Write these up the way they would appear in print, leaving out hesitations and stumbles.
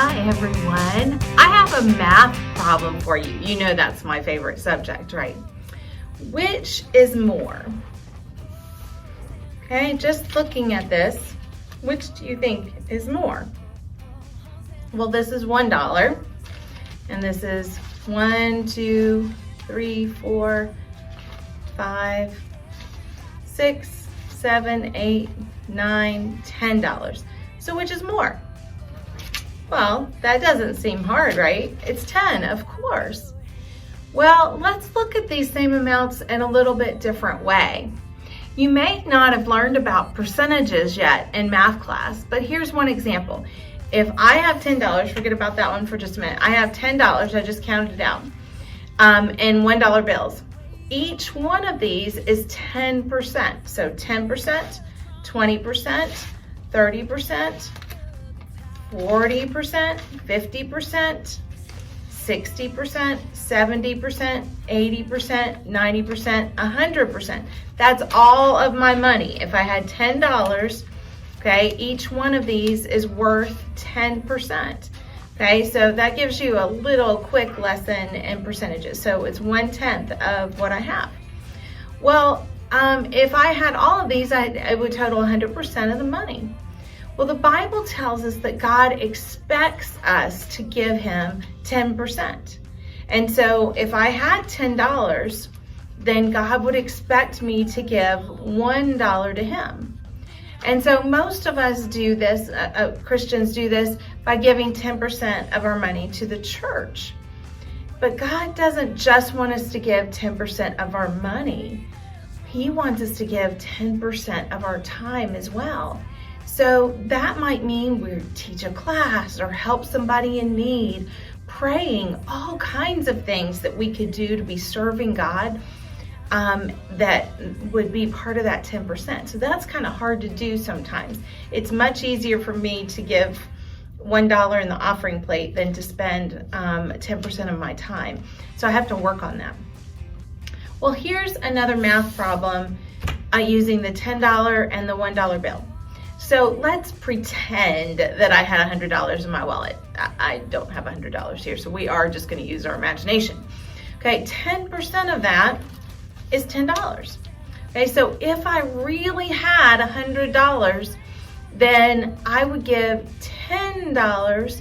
Hi everyone. I have a math problem for you. You know that's my favorite subject, right? Which is more? Okay, just looking at this, which do you think is more? Well, this is $1, and this is 1, 2, 3, 4, 5, 6, 7, 8, 9, $10. So which is more? Well, that doesn't seem hard, right? It's 10, of course. Well, let's look at these same amounts in a little bit different way. You may not have learned about percentages yet in math class, but here's one example. If I have $10, forget about that one for just a minute. I have $10, I just counted it out, in $1 bills. Each one of these is 10%. So 10%, 20%, 30%, 40%, 50%, 60%, 70%, 80%, 90%, 100%. That's all of my money. If I had $10, okay, each one of these is worth 10%. Okay, so that gives you a little quick lesson in percentages. So it's 1/10 of what I have. Well, if I had all of these, it would total 100% of the money. Well, the Bible tells us that God expects us to give him 10%. And so if I had $10, then God would expect me to give $1 to him. And so most of us do this, Christians do this by giving 10% of our money to the church. But God doesn't just want us to give 10% of our money. He wants us to give 10% of our time as well. So that might mean we teach a class or help somebody in need, praying, all kinds of things that we could do to be serving God that would be part of that 10%. So that's kind of hard to do sometimes. It's much easier for me to give $1 in the offering plate than to spend 10% of my time. So I have to work on that. Well, here's another math problem using the $10 and the $1 bill. So let's pretend that I had $100 in my wallet. I don't have $100 here, so we are just going to use our imagination. Okay, 10% of that is $10. Okay, so if I really had $100, then I would give $10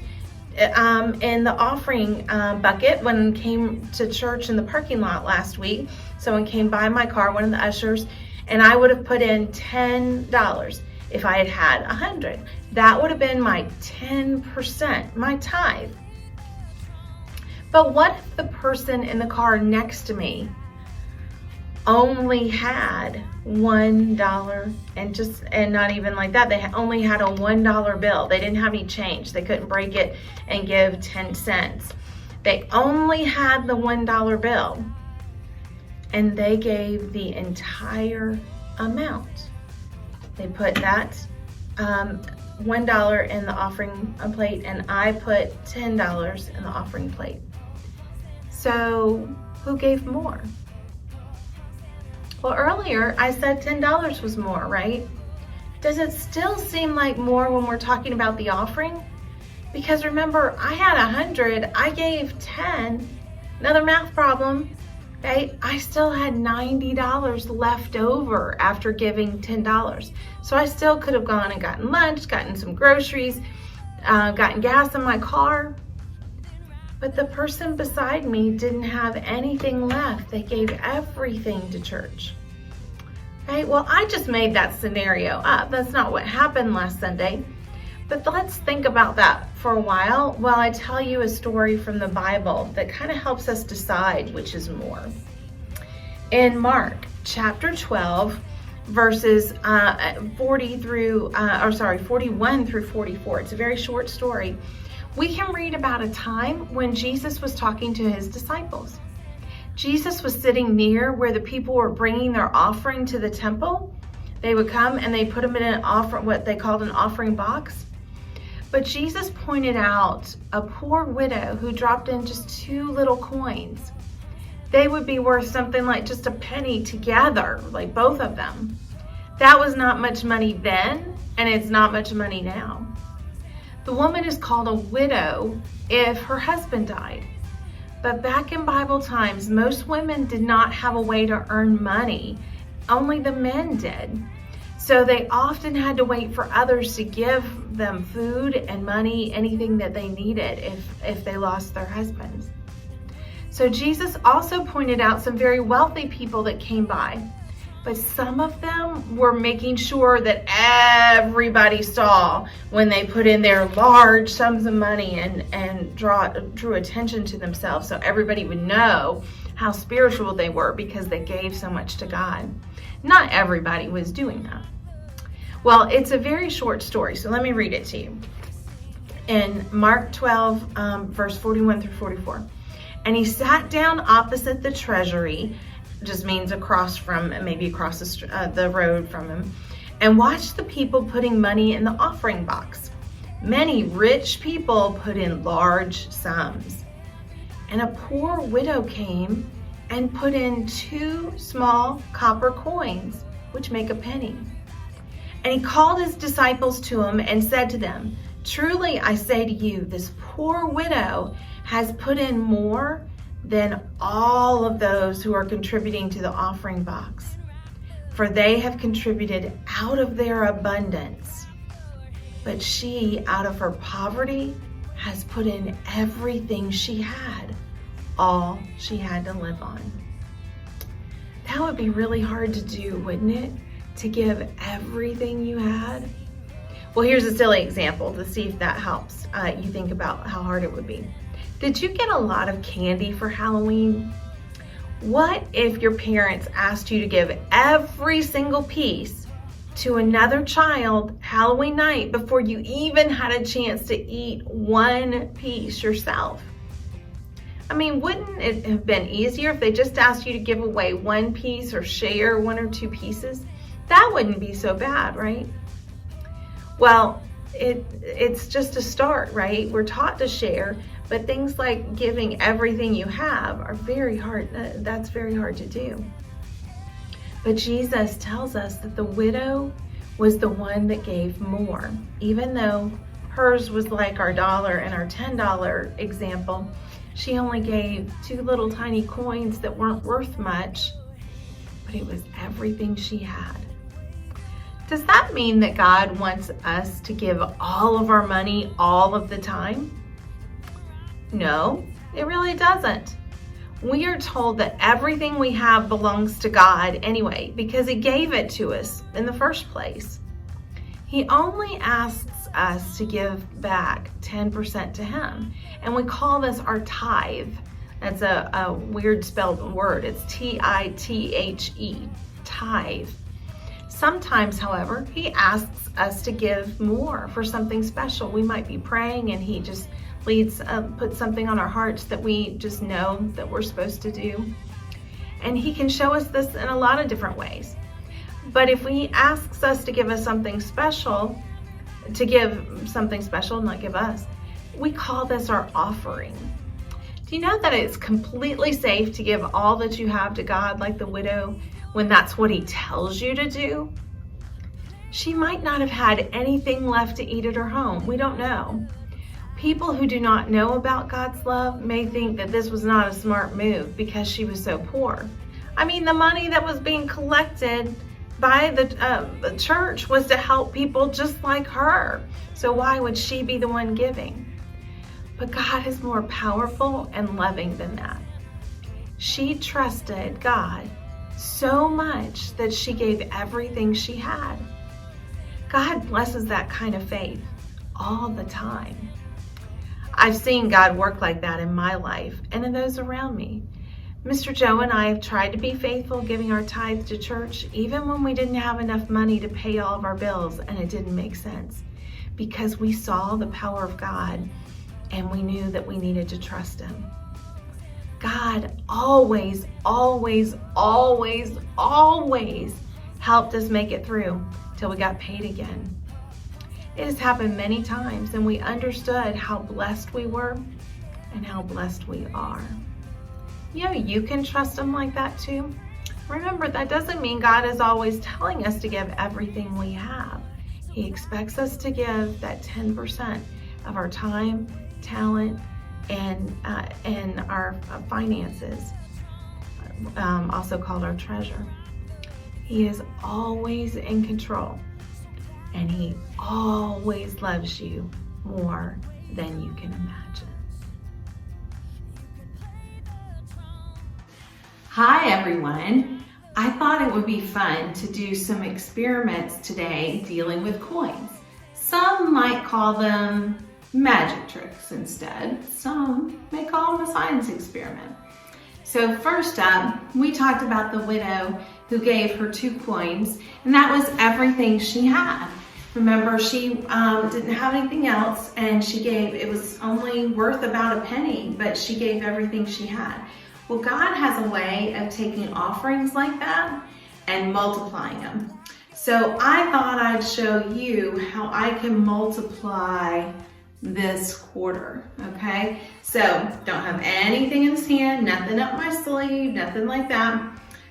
in the offering bucket. When I came to church in the parking lot last week, someone came by my car, one of the ushers, and I would have put in $10. If I had 100, that would have been my 10%, my tithe. But what if the person in the car next to me only had $1 and not even like that, they only had a $1 bill. They didn't have any change. They couldn't break it and give 10 cents. They only had the $1 bill and they gave the entire amount. They put that $1 in the offering plate and I put $10 in the offering plate. So who gave more? Well, earlier I said $10 was more, right? Does it still seem like more when we're talking about the offering? Because remember, I had 100, I gave 10. Another math problem. Okay, I still had $90 left over after giving $10. So I still could have gone and gotten lunch, gotten some groceries, gotten gas in my car. But the person beside me didn't have anything left. They gave everything to church. Okay, well, I just made that scenario up. That's not what happened last Sunday. But let's think about that for a while I tell you a story from the Bible that kind of helps us decide which is more. In Mark chapter 12, verses 41 through 44, it's a very short story. We can read about a time when Jesus was talking to his disciples. Jesus was sitting near where the people were bringing their offering to the temple. They would come and they put them in what they called an offering box. But Jesus pointed out a poor widow who dropped in just 2 little coins. They would be worth something like just a penny together, like both of them. That was not much money then, and it's not much money now. The woman is called a widow if her husband died. But back in Bible times, most women did not have a way to earn money. Only the men did. So they often had to wait for others to give them food and money, anything that they needed if they lost their husbands. So Jesus also pointed out some very wealthy people that came by. But some of them were making sure that everybody saw when they put in their large sums of money and drew attention to themselves, so everybody would know how spiritual they were because they gave so much to God. Not everybody was doing that. Well, it's a very short story, so let me read it to you. In Mark 12, verse 41 through 44. And he sat down opposite the treasury, just means across the road from him, and watched the people putting money in the offering box. Many rich people put in large sums. And a poor widow came and put in 2 small copper coins, which make a penny. And he called his disciples to him and said to them, "Truly I say to you, this poor widow has put in more than all of those who are contributing to the offering box. For they have contributed out of their abundance. But she, out of her poverty, has put in everything she had, all she had to live on." That would be really hard to do, wouldn't it? To give everything you had? Well, here's a silly example to see if that helps you think about how hard it would be. Did you get a lot of candy for Halloween? What if your parents asked you to give every single piece to another child Halloween night before you even had a chance to eat one piece yourself? I mean, wouldn't it have been easier if they just asked you to give away one piece or share 1 or 2 pieces? That wouldn't be so bad, right? Well, it's just a start, right? We're taught to share, but things like giving everything you have are very hard. That's very hard to do. But Jesus tells us that the widow was the one that gave more. Even though hers was like our dollar and our $10 example, she only gave 2 little tiny coins that weren't worth much, but it was everything she had. Does that mean that God wants us to give all of our money all of the time? No, it really doesn't. We are told that everything we have belongs to God anyway, because He gave it to us in the first place. He only asks us to give back 10% to Him, and we call this our tithe. That's a weird spelled word. It's T-I-T-H-E, tithe. Sometimes, however, He asks us to give more for something special. We might be praying and He just puts something on our hearts that we just know that we're supposed to do. And He can show us this in a lot of different ways. But if He asks us to give us something special, not give us, we call this our offering. Do you know that it's completely safe to give all that you have to God like the widow when that's what He tells you to do? She might not have had anything left to eat at her home. We don't know. People who do not know about God's love may think that this was not a smart move because she was so poor. I mean, the money that was being collected by the church was to help people just like her. So why would she be the one giving? But God is more powerful and loving than that. She trusted God so much that she gave everything she had. God blesses that kind of faith all the time. I've seen God work like that in my life and in those around me. Mr. Joe and I have tried to be faithful giving our tithe to church even when we didn't have enough money to pay all of our bills and it didn't make sense, because we saw the power of God and we knew that we needed to trust Him. God always, always, always, always helped us make it through till we got paid again. It has happened many times, and we understood how blessed we were and how blessed we are. You know, you can trust Him like that too. Remember, that doesn't mean God is always telling us to give everything we have. He expects us to give that 10%, of our time, talent, and our finances, also called our treasure. He is always in control, and he always loves you more than you can imagine. Hi everyone. I thought it would be fun to do some experiments today dealing with coins. Some might call them magic tricks instead. Some may call them a science experiment. So first up, we talked about the widow who gave her 2 coins, and that was everything she had. Remember, she didn't have anything else, and it was only worth about a penny, but she gave everything she had. Well, God has a way of taking offerings like that and multiplying them. So I thought I'd show you how I can multiply this quarter, okay? So don't have anything in this hand, nothing up my sleeve, nothing like that,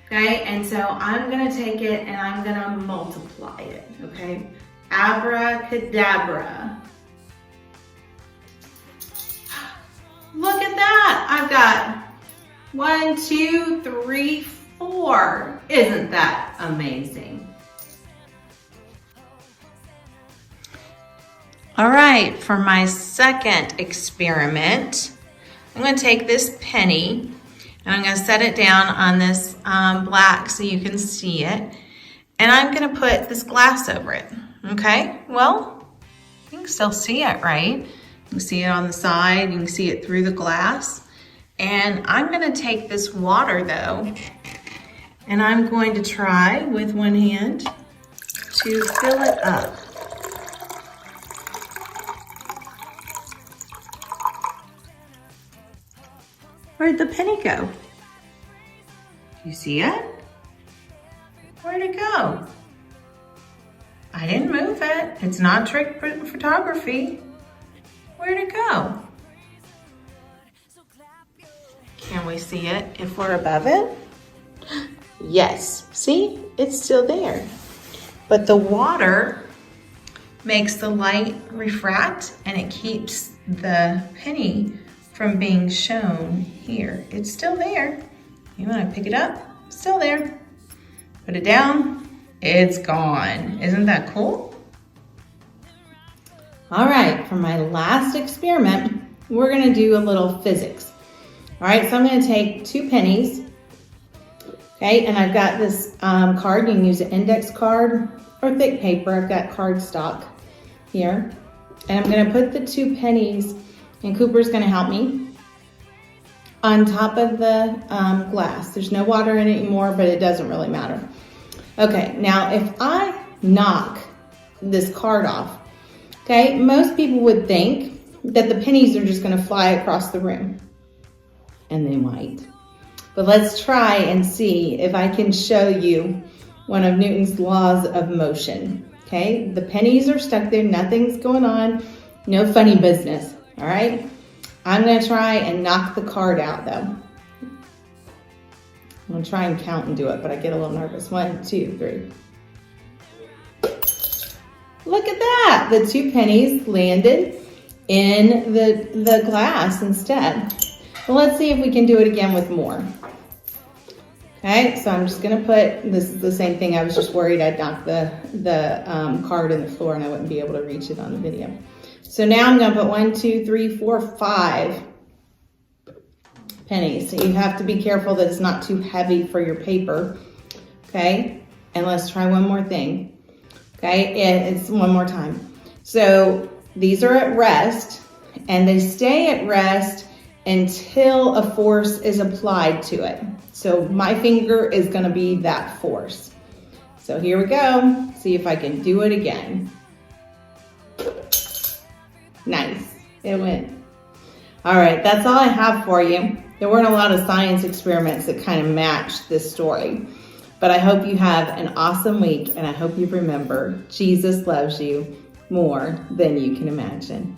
okay? And so I'm gonna take it and I'm gonna multiply it, okay? Abracadabra. Look at that, I've got 1, 2, 3, 4. Isn't that amazing? All right, for my second experiment, I'm going to take this penny and I'm going to set it down on this black so you can see it. And I'm going to put this glass over it, okay? Well, you can still see it, right? You can see it on the side, you can see it through the glass. And I'm going to take this water though, and I'm going to try with one hand to fill it up. Where'd the penny go? Do you see it? Where'd it go? I didn't move it. It's not trick photography. Where'd it go? Can we see it if we're above it? Yes, see, it's still there. But the water makes the light refract and it keeps the penny from being shown here. It's still there. You wanna pick it up? Still there. Put it down, it's gone. Isn't that cool? All right, for my last experiment, we're gonna do a little physics. All right, so I'm gonna take 2 pennies, okay, and I've got this card. You can use an index card or thick paper. I've got cardstock here. And I'm gonna put the 2 pennies, and Cooper's gonna help me, on top of the glass. There's no water in it anymore, but it doesn't really matter. Okay, now if I knock this card off, okay, most people would think that the pennies are just gonna fly across the room. And they might. But let's try and see if I can show you one of Newton's laws of motion. Okay, the pennies are stuck there, nothing's going on, no funny business, all right? I'm gonna try and knock the card out though. I'm gonna try and count and do it, but I get a little nervous. 1, 2, 3. Look at that, the 2 pennies landed in the glass instead. Well, let's see if we can do it again with more. Okay, so I'm just gonna put, this is the same thing, I was just worried I'd knock the card in the floor and I wouldn't be able to reach it on the video. So now I'm gonna put 1, 2, 3, 4, 5 pennies. So you have to be careful that it's not too heavy for your paper, okay? And let's try one more thing, okay? It's one more time. So these are at rest, and they stay at rest until a force is applied to it. So my finger is gonna be that force. So here we go. See if I can do it again. Nice, it went. All right, that's all I have for you. There weren't a lot of science experiments that kind of matched this story, but I hope you have an awesome week, and I hope you remember Jesus loves you more than you can imagine.